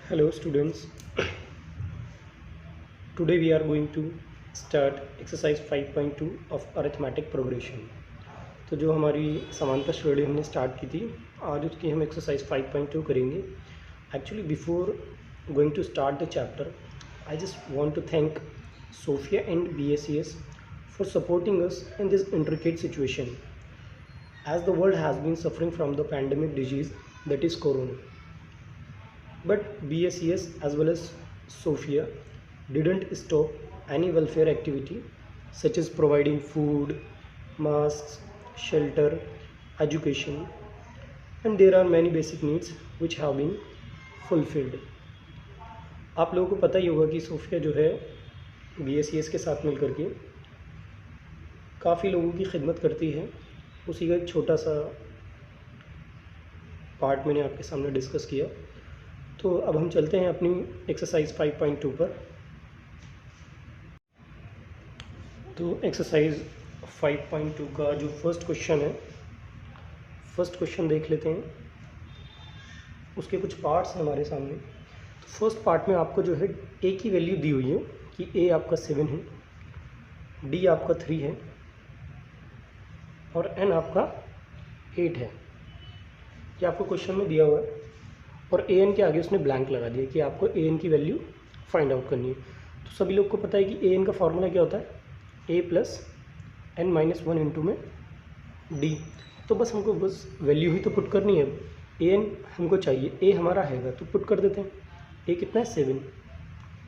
Hello students, today we are going to start exercise 5.2 of arithmetic progression। तो जो हमारी समानता श्रेणी हमने स्टार्ट की थी, आज उसकी हम एक्सरसाइज 5.2 करेंगे। Actually before going to start the chapter, I just want to thank Sophia and BACS for supporting us in this intricate situation as the world has been suffering from the pandemic disease that is corona. But BACS as well as Sophia didn't stop any welfare activity such as providing food, masks, shelter, education, and there are many basic needs which have been fulfilled. आप लोगों को पता ही होगा कि Sophia जो है BACS के साथ मिल करके काफ़ी लोगों की खिदमत करती है। उसी का एक छोटा सा पार्ट मैंने आपके सामने डिस्कस किया। तो अब हम चलते हैं अपनी एक्सरसाइज 5.2 पर। तो एक्सरसाइज 5.2 का जो फर्स्ट क्वेश्चन है, फर्स्ट क्वेश्चन देख लेते हैं। उसके कुछ पार्ट्स हैं हमारे सामने। तो फर्स्ट पार्ट में आपको जो है ए की वैल्यू दी हुई है कि ए आपका 7 है, डी आपका 3 है और एन आपका 8 है। ये आपको क्वेश्चन में दिया हुआ है और ए एन के आगे उसने ब्लैंक लगा दिया कि आपको ए एन की वैल्यू फाइंड आउट करनी है। तो सभी लोग को पता है कि ए एन का फॉर्मूला क्या होता है, ए प्लस एन माइनस 1 इंटू में डी। तो बस हमको बस वैल्यू ही तो पुट करनी है। ए एन हमको चाहिए, ए हमारा हैगा तो पुट कर देते हैं। ए कितना है 7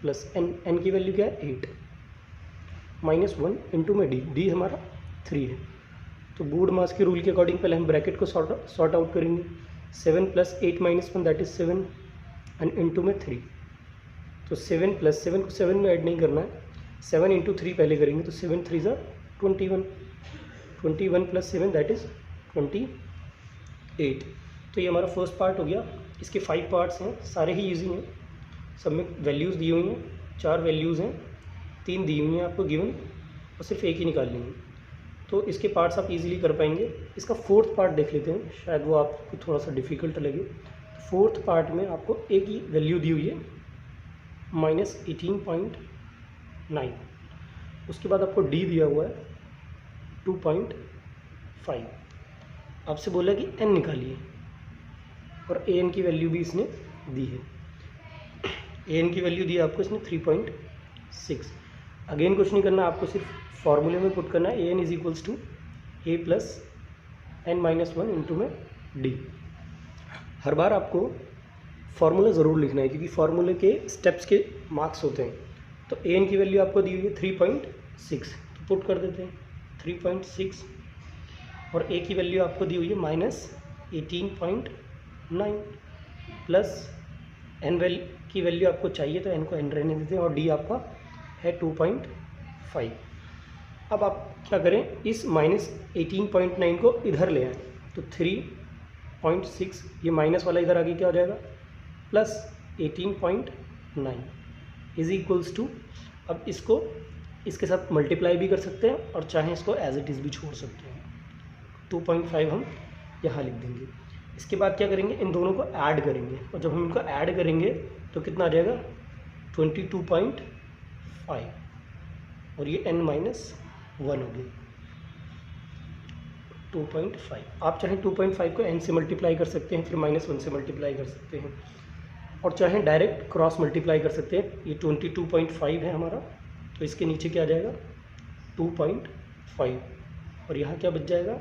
प्लस एन, एन की वैल्यू क्या है 8 माइनस 1 इंटू में डी, डी हमारा 3 है। तो बूड मास के रूल के अकॉर्डिंग पहले हम ब्रैकेट को सॉर्ट आउट करेंगे। 7 plus 8 minus 1 that is 7 and into में 3। तो 7 प्लस 7 को 7 में ऐड नहीं करना है, 7 इंटू 3 पहले करेंगे। तो 7 3 ज़ा 21, 21 प्लस 7 दैट इज़ 28। तो ये हमारा फर्स्ट पार्ट हो गया। इसके 5 पार्ट्स हैं, सारे ही ईजी हैं। सब में वैल्यूज़ दी हुई हैं, 4 वैल्यूज़ हैं, 3 दी हुई हैं आपको गिवन और सिर्फ एक ही निकालनी है। तो इसके पार्ट्स आप इजीली कर पाएंगे। इसका फोर्थ पार्ट देख लेते हैं, शायद वो आपको थोड़ा सा डिफ़िकल्ट लगे। फोर्थ पार्ट में आपको ए की वैल्यू दी हुई है -18.9, उसके बाद आपको डी दिया हुआ है 2.5। आपसे बोला कि एन निकालिए और ए एन की वैल्यू भी इसने दी है। ए एन की वैल्यू दी है आपको इसने 3.6। अगेन कुछ नहीं करना, आपको सिर्फ फॉर्मूले में पुट करना है a n is equals to a plus n minus 1 into में डी। हर बार आपको फार्मूला ज़रूर लिखना है क्योंकि फार्मूले के स्टेप्स के मार्क्स होते हैं। तो ए एन की वैल्यू आपको दी हुई है 3.6, तो पुट कर देते हैं 3.6 और ए की वैल्यू आपको दी हुई है -18.9 प्लस एन की वैल्यू आपको चाहिए तो एन को एन रहने देते हैं और डी आपका है 2.5। अब आप क्या करें, इस -18.9 को इधर ले आएँ। तो 3.6 ये माइनस वाला इधर आगे क्या हो जाएगा प्लस 18.9 इज इक्वल्स टू, अब इसको इसके साथ मल्टीप्लाई भी कर सकते हैं और चाहें इसको एज इट इज़ भी छोड़ सकते हैं। 2.5 हम यहाँ लिख देंगे। इसके बाद क्या करेंगे, इन दोनों को ऐड करेंगे और जब हम इनको ऐड करेंगे तो कितना आ जाएगा 22.5 और ये n माइनस 1 हो गई 2.5। आप चाहें 2.5 को n से मल्टीप्लाई कर सकते हैं, फिर -1 से मल्टीप्लाई कर सकते हैं और चाहें डायरेक्ट क्रॉस मल्टीप्लाई कर सकते हैं। ये 22.5 है हमारा, तो इसके नीचे क्या आ जाएगा 2.5 और यहाँ क्या बच जाएगा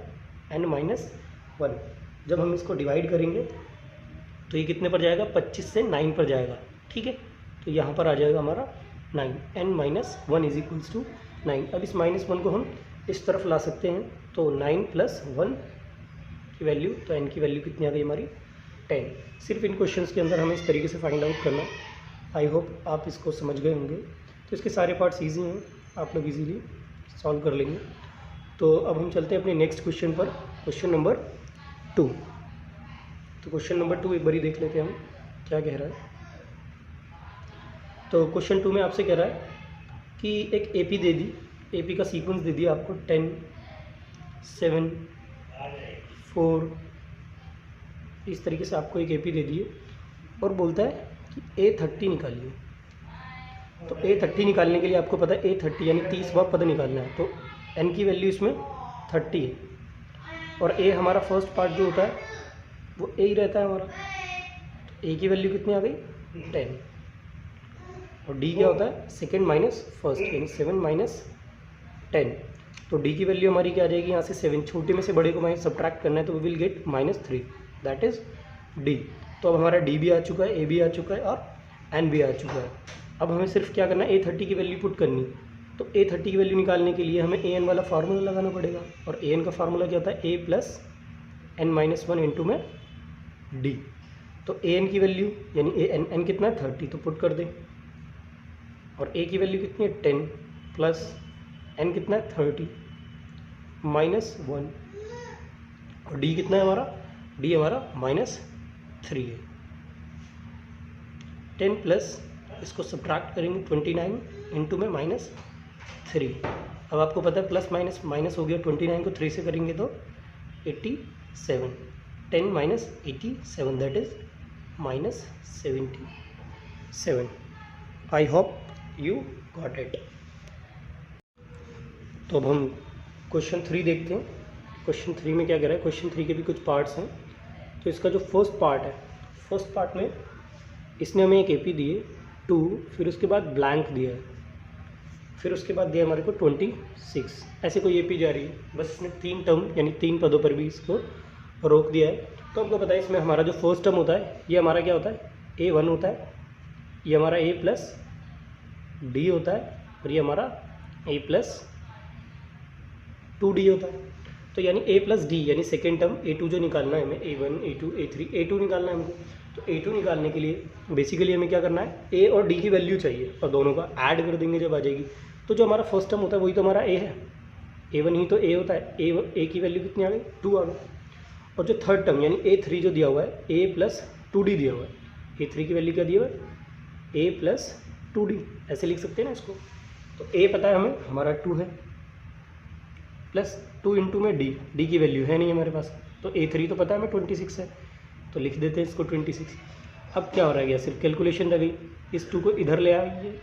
n माइनस 1। जब हम इसको डिवाइड करेंगे तो ये कितने पर जाएगा, 25 से 9 पर जाएगा। ठीक है, तो यहाँ पर आ जाएगा हमारा 9, n minus 1 is equals to 9। अब इस -1 को हम इस तरफ ला सकते हैं, तो 9 प्लस 1 की वैल्यू, तो n की वैल्यू कितनी आ गई हमारी 10। सिर्फ इन क्वेश्चंस के अंदर हमें इस तरीके से फाइंड आउट करना। आई होप आप इसको समझ गए होंगे। तो इसके सारे पार्ट्स ईजी हैं, आप लोग इजीली सॉल्व कर लेंगे। तो अब हम चलते हैं अपने नेक्स्ट क्वेश्चन पर, क्वेश्चन नंबर 2। तो क्वेश्चन नंबर 2 एक बारी देख लेते हैं हम क्या कह रहा है। तो क्वेश्चन 2 में आपसे कह रहा है कि एक एपी दे दी, एपी का सीक्वेंस दे दिया आपको 10, 7, 4, इस तरीके से आपको एक एपी दे दी है और बोलता है कि A30 निकालिए। तो A30 निकालने के लिए आपको पता है A30 यानी 30वां पद निकालना है, तो n की वैल्यू इसमें 30 है और A हमारा फर्स्ट पार्ट जो होता है वो A ही रहता है हमारा। तो A की वैल्यू कितनी आ गई 10 और D क्या होता है सेकेंड माइनस फर्स्ट यानी 7 माइनस 10। तो D की वैल्यू हमारी क्या आ जाएगी यहाँ से 7, छोटे में से बड़े को माइनस सब्ट्रैक्ट करना है तो we will get -3 that is D। तो अब हमारा D भी आ चुका है, A भी आ चुका है और N भी आ चुका है। अब हमें सिर्फ क्या करना है A30 की वैल्यू पुट करनी। तो A30 की वैल्यू निकालने के लिए हमें AN वाला फार्मूला लगाना पड़ेगा और AN का फार्मूला क्या होता है A प्लस n-1 इंटू में D। तो AN की वैल्यू यानी n कितना है 30 तो पुट कर दें और A की वैल्यू कितनी है 10 प्लस n कितना है 30 -1 और D कितना है हमारा, D हमारा -3 है। 10 प्लस इसको सब्ट्रैक्ट करेंगे 29 इंटू में -3। अब आपको पता है प्लस माइनस माइनस हो गया, 29 को 3 से करेंगे तो 87, 10 minus 87 that is -77। I hope you got it. तो अब हम क्वेश्चन 3 देखते हैं। क्वेश्चन 3 में क्या कह रहा है, क्वेश्चन 3 के भी कुछ पार्ट्स हैं। तो इसका जो फर्स्ट पार्ट है, फर्स्ट पार्ट में इसने हमें एक AP दिए 2, फिर उसके बाद ब्लैंक दिया है, फिर उसके बाद दिया हमारे को 26, ऐसे कोई AP जा रही है। बस इसने 3 टर्म यानी 3 पदों पर भी इसको रोक दिया है। तो आपको पता है इसमें हमारा जो फर्स्ट टर्म होता है ये हमारा क्या होता है A1 होता है, ये हमारा A प्लस D होता है और ये हमारा A प्लस 2D होता है। तो यानी A प्लस D यानी सेकेंड टर्म A2 जो निकालना है हमें, A1 A2 A3 A2 निकालना है हमको। तो A2 निकालने के लिए बेसिकली हमें क्या करना है, A और D की वैल्यू चाहिए और दोनों का ऐड कर देंगे जब आ जाएगी। तो जो हमारा फर्स्ट टर्म होता है वही तो हमारा A है, A1 ही तो A होता है, A की वैल्यू कितनी आ गई 2 आ गई। और जो थर्ड टर्म यानी A3 जो दिया हुआ है A प्लस 2D दिया हुआ है, A3 की वैल्यू क्या दिया हुआ है A प्लस 2D, ऐसे लिख सकते हैं ना इसको। तो A पता है हमें हमारा 2 है प्लस 2 इंटू में D की वैल्यू है नहीं हमारे पास, तो A3 तो पता है हमें 26 है तो लिख देते हैं इसको 26। अब क्या हो रहा है, सिर्फ कैलकुलेशन रह गई, इस 2 को इधर ले आइए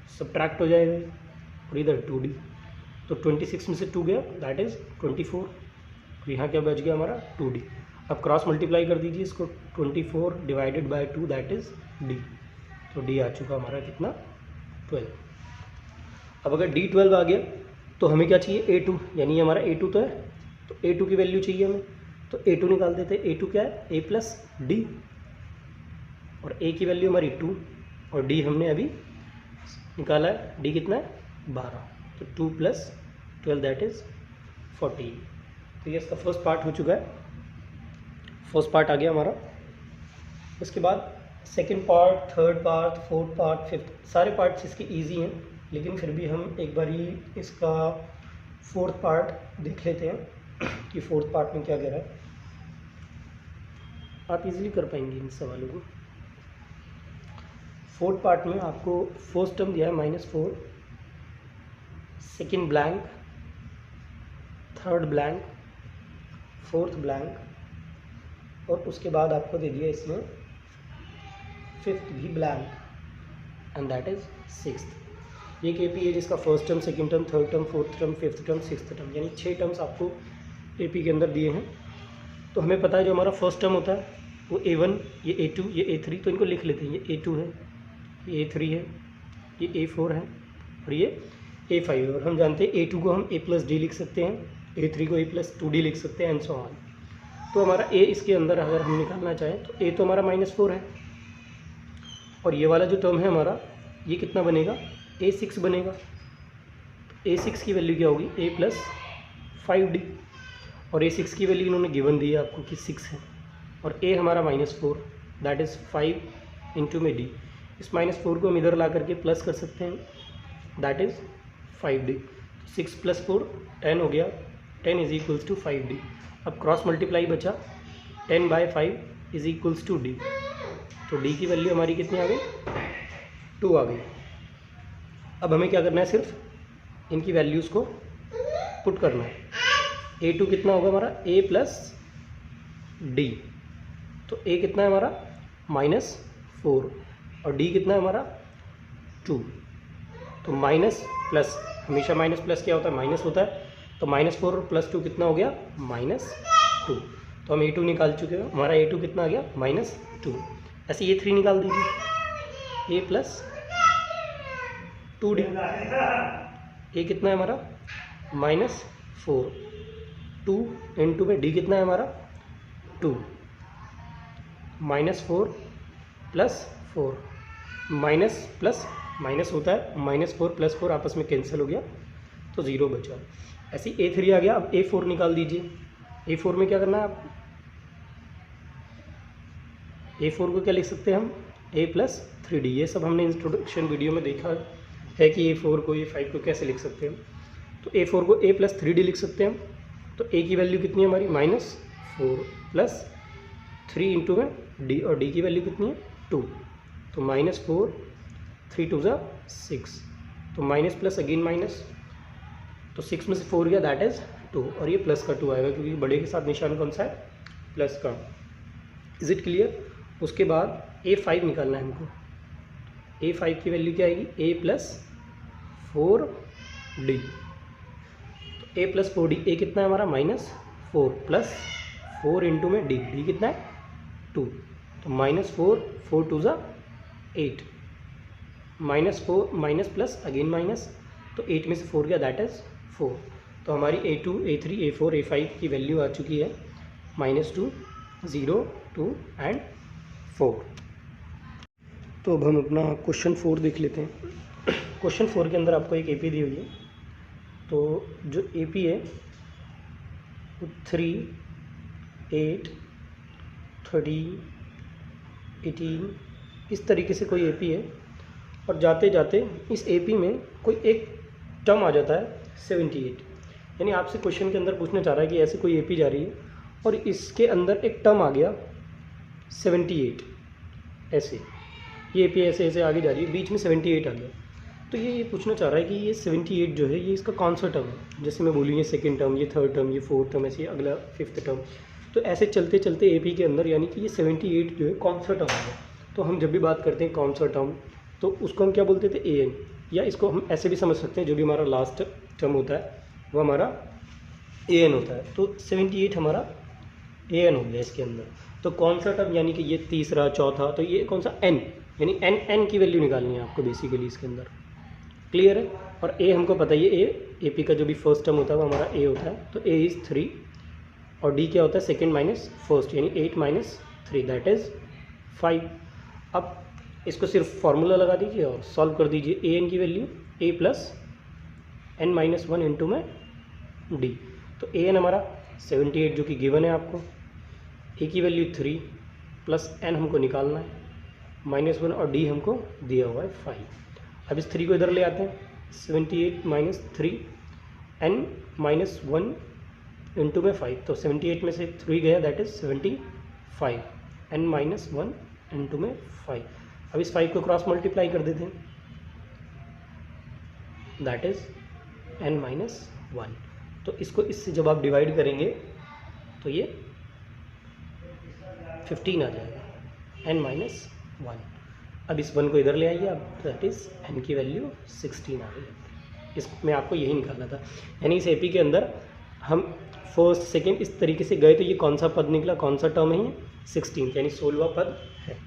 सब्ट्रैक्ट हो जाएगा और इधर 2D, तो 26 में से 2 गया दैट इज़ 24 और यहाँ क्या बच गया हमारा 2D। अब क्रॉस मल्टीप्लाई कर दीजिए इसको, 24 divided by 2 that is D। तो D आ चुका हमारा कितना 12। अब अगर D12 आ गया तो हमें क्या चाहिए A2, यानी हमारा A2 तो है, तो A2 की वैल्यू चाहिए हमें, तो A2 निकाल देते हैं। A2 क्या है A प्लस D और A की वैल्यू हमारी 2 और D हमने अभी निकाला है, D कितना है 12, तो 2 प्लस 12 दैट इज़ 14। तो ये इसका फर्स्ट पार्ट हो चुका है, फर्स्ट पार्ट आ गया हमारा। उसके बाद second part, third part, fourth part, fifth, सारे पार्ट्स इसके इजी हैं, लेकिन फिर भी हम एक बार ही इसका फोर्थ पार्ट देख लेते हैं कि फोर्थ पार्ट में क्या कह रहा है। आप इजीली कर पाएंगे इन सवालों को। फोर्थ पार्ट में आपको फर्स्ट टर्म दिया है -4, second blank, third blank, fourth blank और उसके बाद आपको दे दिया इसमें फिफ्थ भी blank and that is sixth. ये KP है जिसका first term, second term, third term, fourth term, fifth term, sixth term, यानी 6 टर्म्स आपको AP के अंदर दिए हैं। तो हमें पता है जो हमारा फर्स्ट टर्म होता है वो A1, ये A2, ये A3, तो इनको लिख लेते हैं। ये A2 है, ये A3 है, ये A4 है और ये A5 है। और हम जानते हैं A2 को हम A प्लस D लिख सकते हैं, A3 को A प्लस 2D लिख सकते हैं एंड सो ऑन। तो हमारा A इसके अंदर अगर हम निकालना चाहें तो A तो हमारा -4 है और ये वाला जो टर्म है हमारा ये कितना बनेगा A6 बनेगा। A6 की वैल्यू क्या होगी A प्लस 5D और A6 की वैल्यू इन्होंने गिवन दी है आपको कि 6 है और A हमारा -4 दैट इज़ 5 इंटू में D। इस -4 को हम इधर ला करके प्लस कर सकते हैं दैट इज़ 5D। 6 + 4 10 हो गया, 10 इज इक्वल्स टू 5D। अब क्रॉस मल्टीप्लाई बचा 10/5 इज इक्वल्स टू D। तो D की वैल्यू हमारी कितनी आ गई 2 आ गई। अब हमें क्या करना है, सिर्फ इनकी वैल्यूज़ को पुट करना है। A2 कितना होगा हमारा A प्लस D, तो A कितना है हमारा -4 और डी कितना है हमारा 2। तो माइनस प्लस, हमेशा माइनस प्लस क्या होता है, माइनस होता है। तो -4 + 2 कितना हो गया, -2। तो हम A2 निकाल चुके हैं, हमारा A2 कितना आ गया, -2। ऐसे A3 निकाल दीजिए, A + 2D। A कितना है हमारा -4, 2 × में D कितना है हमारा 2, -4 + 4, माइनस प्लस माइनस होता है, -4 + 4 आपस में कैंसिल हो गया तो 0 बचा। ऐसे A3 आ गया। अब A4 निकाल दीजिए। A4 में क्या करना है आप, A4 को क्या लिख सकते हैं हम, A + 3D। ये सब हमने इंट्रोडक्शन वीडियो में देखा है कि A4 को A5 को कैसे लिख सकते हैं। तो A4 को A + 3D लिख सकते हैं हम। तो A की वैल्यू कितनी है हमारी, -4 + 3 × में D, और D की वैल्यू कितनी है 2। तो -4, 3 × 2 = 6। तो माइनस प्लस अगेन माइनस, तो 6 में से 4 गया, दैट इज़ 2। और ये प्लस का 2 आएगा क्योंकि बड़े के साथ निशान कौन सा है, प्लस का। Is it clear. उसके बाद A5 निकालना है हमको। A5 की वैल्यू क्या आएगी, A + 4D। तो A + 4D, A कितना है हमारा -4 + 4 × में D कितना है 2। तो -4, 4 × 2 = 8, -4 माइनस प्लस अगेन माइनस, तो 8 में से 4 गया, दैट इज़ 4। तो हमारी A2, A3, A4, A5 की वैल्यू आ चुकी है -2, 0, 2 एंड 4। तो अब हम अपना क्वेश्चन 4 देख लेते हैं। क्वेश्चन 4 के अंदर आपको एक AP दी हुई है। तो जो AP है वो 3, 8, 13, 18 इस तरीके से कोई AP है। और जाते जाते इस AP में कोई एक टर्म आ जाता है 78। यानी आपसे क्वेश्चन के अंदर पूछना चाह रहा है कि ऐसे कोई AP जा रही है और इसके अंदर एक टर्म आ गया 78। ऐसे ये AP ऐसे ऐसे आगे जा रही है, बीच में 78 आ गया। तो ये पूछना चाह रहा है कि ये 78 जो है ये इसका कौन सा टर्म है। जैसे मैं बोलूँ ये सेकेंड टर्म, ये थर्ड टर्म, ये फोर्थ टर्म, ऐसे अगला फिफ्थ टर्म। तो ऐसे चलते चलते AP के अंदर यानी कि ये 78 जो है कौन सा टर्म है। तो हम जब भी बात करते हैं कौन सा टर्म, तो उसको हम क्या बोलते थे, AN। या इसको हम ऐसे भी समझ सकते हैं, जो भी हमारा लास्ट टर्म होता है वो हमारा AN होता है। तो 78 हमारा AN हो गया इसके अंदर। तो कौन सा टर्म, यानी कि ये तीसरा, चौथा, तो ये कौन सा N, यानी N की वैल्यू निकालनी है आपको बेसिकली इसके अंदर। क्लियर है। और A हमको पता ही है, AP का जो भी फर्स्ट टर्म होता है वो हमारा A होता है। तो A इज़ 3 और D क्या होता है, सेकेंड माइनस फर्स्ट, यानी 8 - 3 दैट इज़ 5। अब इसको सिर्फ फार्मूला लगा दीजिए और सॉल्व कर दीजिए। AN की वैल्यू A + N - 1 × में D। तो AN हमारा 78 जो कि गिवन है आपको, A की वैल्यू 3 + N हमको निकालना है, -1, और D हमको दिया हुआ है 5। अब इस 3 को इधर ले आते हैं, 78 - 3 N - 1 × में 5। तो 78 में से 3 गया, दैट इज़ 75, N - 1 × में 5। अब इस 5 को क्रॉस मल्टीप्लाई कर देते हैं, दैट इज़ N - 1। तो इसको इससे जब आप डिवाइड करेंगे तो ये 15 आ जाएगा, N - 1। अब इस 1 को इधर ले आइए, अब दैट इज़ N की वैल्यू 16 आ गई। इसमें आपको यही निकालना था। यानी इस AP के अंदर हम फर्स्ट सेकेंड इस तरीके से गए तो ये कौन सा पद निकला, कौन सा टर्म है, ये 16, यानी 16वां पद है।